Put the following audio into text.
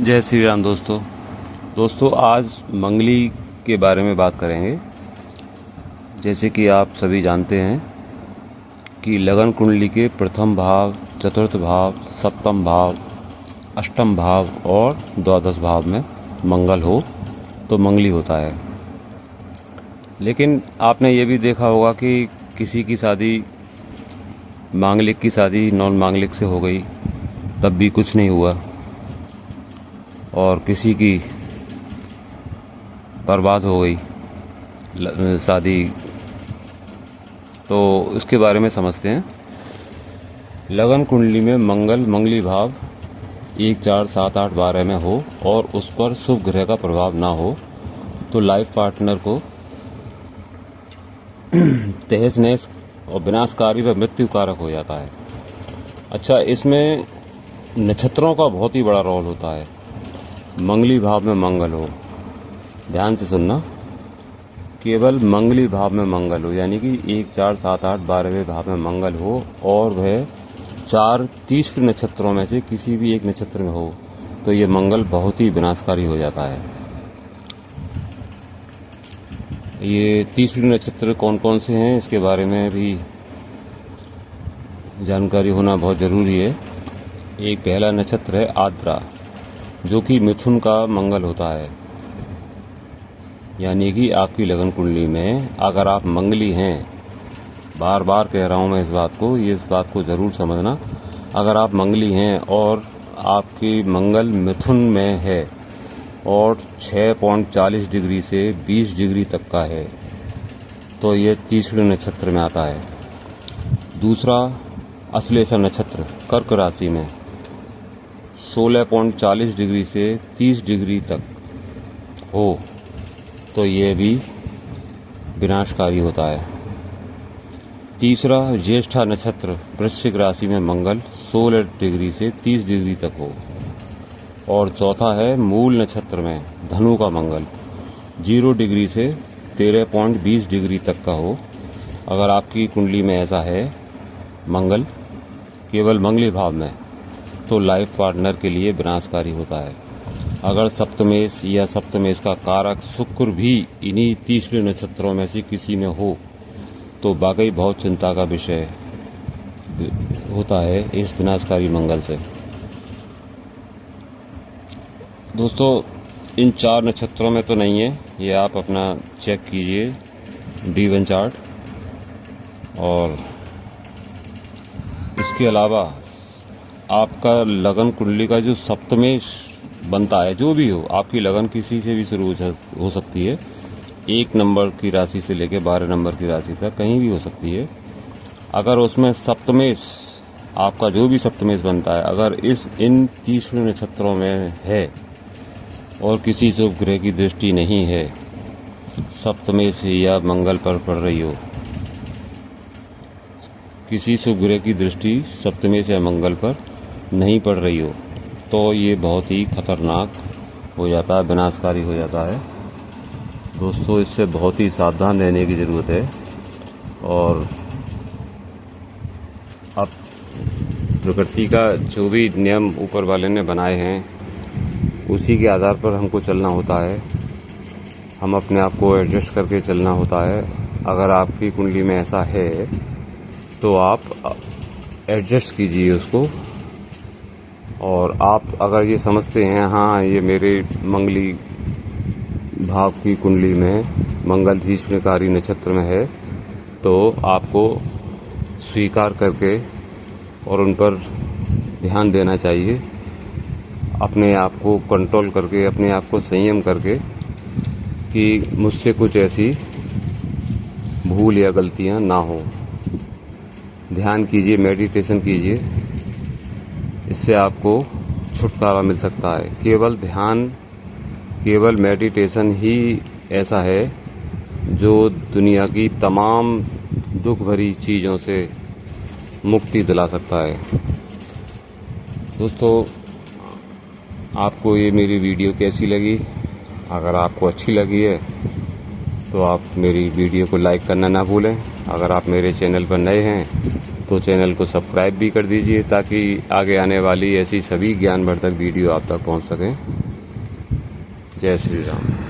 जय श्री राम दोस्तों आज मंगली के बारे में बात करेंगे। जैसे कि आप सभी जानते हैं कि लगन कुंडली के प्रथम भाव, चतुर्थ भाव, सप्तम भाव, अष्टम भाव और द्वादश भाव में मंगल हो तो मंगली होता है। लेकिन आपने ये भी देखा होगा कि किसी की शादी, मांगलिक की शादी नॉन मांगलिक से हो गई तब भी कुछ नहीं हुआ, और किसी की बर्बाद हो गई शादी। तो इसके बारे में समझते हैं। लगन कुंडली में मंगली भाव 1, 4, 7, 8, 12 में हो और उस पर शुभ ग्रह का प्रभाव ना हो तो लाइफ पार्टनर को तहस नहस और विनाशकारी व मृत्यु कारक हो जाता है। अच्छा, इसमें नक्षत्रों का बहुत ही बड़ा रोल होता है। मंगली भाव में मंगल हो, ध्यान से सुनना, केवल मंगली भाव में मंगल हो, यानी कि 1, 4, 7, 8, 12वें भाव में मंगल हो और वह 4 तीसरे नक्षत्रों में से किसी भी एक नक्षत्र में हो तो ये मंगल बहुत ही विनाशकारी हो जाता है। ये तीसरे नक्षत्र कौन कौन से हैं इसके बारे में भी जानकारी होना बहुत ज़रूरी है। एक पहला नक्षत्र है आद्रा, जो कि मिथुन का मंगल होता है। यानी कि आपकी लगन कुंडली में अगर आप मंगली हैं, बार बार कह रहा हूँ मैं इस बात को ज़रूर समझना। अगर आप मंगली हैं और आपकी मंगल मिथुन में है और 6.40 डिग्री से 20 डिग्री तक का है तो ये तीसरे नक्षत्र में आता है। दूसरा अश्लेषा नक्षत्र कर्क राशि में 16.40 डिग्री से 30 डिग्री तक हो तो ये भी विनाशकारी होता है। तीसरा ज्येष्ठा नक्षत्र वृश्चिक राशि में मंगल 16 डिग्री से 30 डिग्री तक हो। और चौथा है मूल नक्षत्र में धनु का मंगल 0 डिग्री से 13.20 डिग्री तक का हो। अगर आपकी कुंडली में ऐसा है मंगल केवल मंगली भाव में तो लाइफ पार्टनर के लिए विनाशकारी होता है। अगर सप्तमेश या सप्तमेश का कारक शुक्र भी इन्हीं तीसरे नक्षत्रों में से किसी में हो तो वाकई बहुत चिंता का विषय होता है इस विनाशकारी मंगल से। दोस्तों, इन 4 नक्षत्रों में तो नहीं है, ये आप अपना चेक कीजिए D1 चार्ट। और इसके अलावा आपका लगन कुंडली का जो सप्तमेश बनता है, जो भी हो, आपकी लगन किसी से भी शुरू हो सकती है, 1 नंबर की राशि से लेकर 12 नंबर की राशि तक कहीं भी हो सकती है। अगर उसमें सप्तमेश, आपका जो भी सप्तमेश बनता है, अगर इन तीसरे नक्षत्रों में है और किसी शुभ ग्रह की दृष्टि नहीं है, सप्तमेश या मंगल पर पड़ रही हो, किसी शुभ ग्रह की दृष्टि सप्तमेश या मंगल पर नहीं पड़ रही हो तो ये बहुत ही खतरनाक हो जाता है, विनाशकारी हो जाता है। दोस्तों, इससे बहुत ही सावधान रहने की ज़रूरत है। और अब प्रकृति का जो भी नियम ऊपर वाले ने बनाए हैं उसी के आधार पर हमको चलना होता है। हम अपने आप को एडजस्ट करके चलना होता है। अगर आपकी कुंडली में ऐसा है तो आप एडजस्ट कीजिए उसको। और आप अगर ये समझते हैं हाँ ये मेरे मंगली भाव की कुंडली में मंगल तीसरेकारी नक्षत्र में है तो आपको स्वीकार करके और उन पर ध्यान देना चाहिए, अपने आप को कंट्रोल करके, अपने आप को संयम करके कि मुझसे कुछ ऐसी भूल या गलतियां ना हो। ध्यान कीजिए, मेडिटेशन कीजिए, इससे आपको छुटकारा मिल सकता है। केवल ध्यान, केवल मेडिटेशन ही ऐसा है जो दुनिया की तमाम दुख भरी चीज़ों से मुक्ति दिला सकता है। दोस्तों, आपको ये मेरी वीडियो कैसी लगी? अगर आपको अच्छी लगी है तो आप मेरी वीडियो को लाइक करना ना भूलें। अगर आप मेरे चैनल पर नए हैं तो चैनल को सब्सक्राइब भी कर दीजिए ताकि आगे आने वाली ऐसी सभी ज्ञानवर्धक वीडियो आप तक पहुंच सकें। जय श्री राम।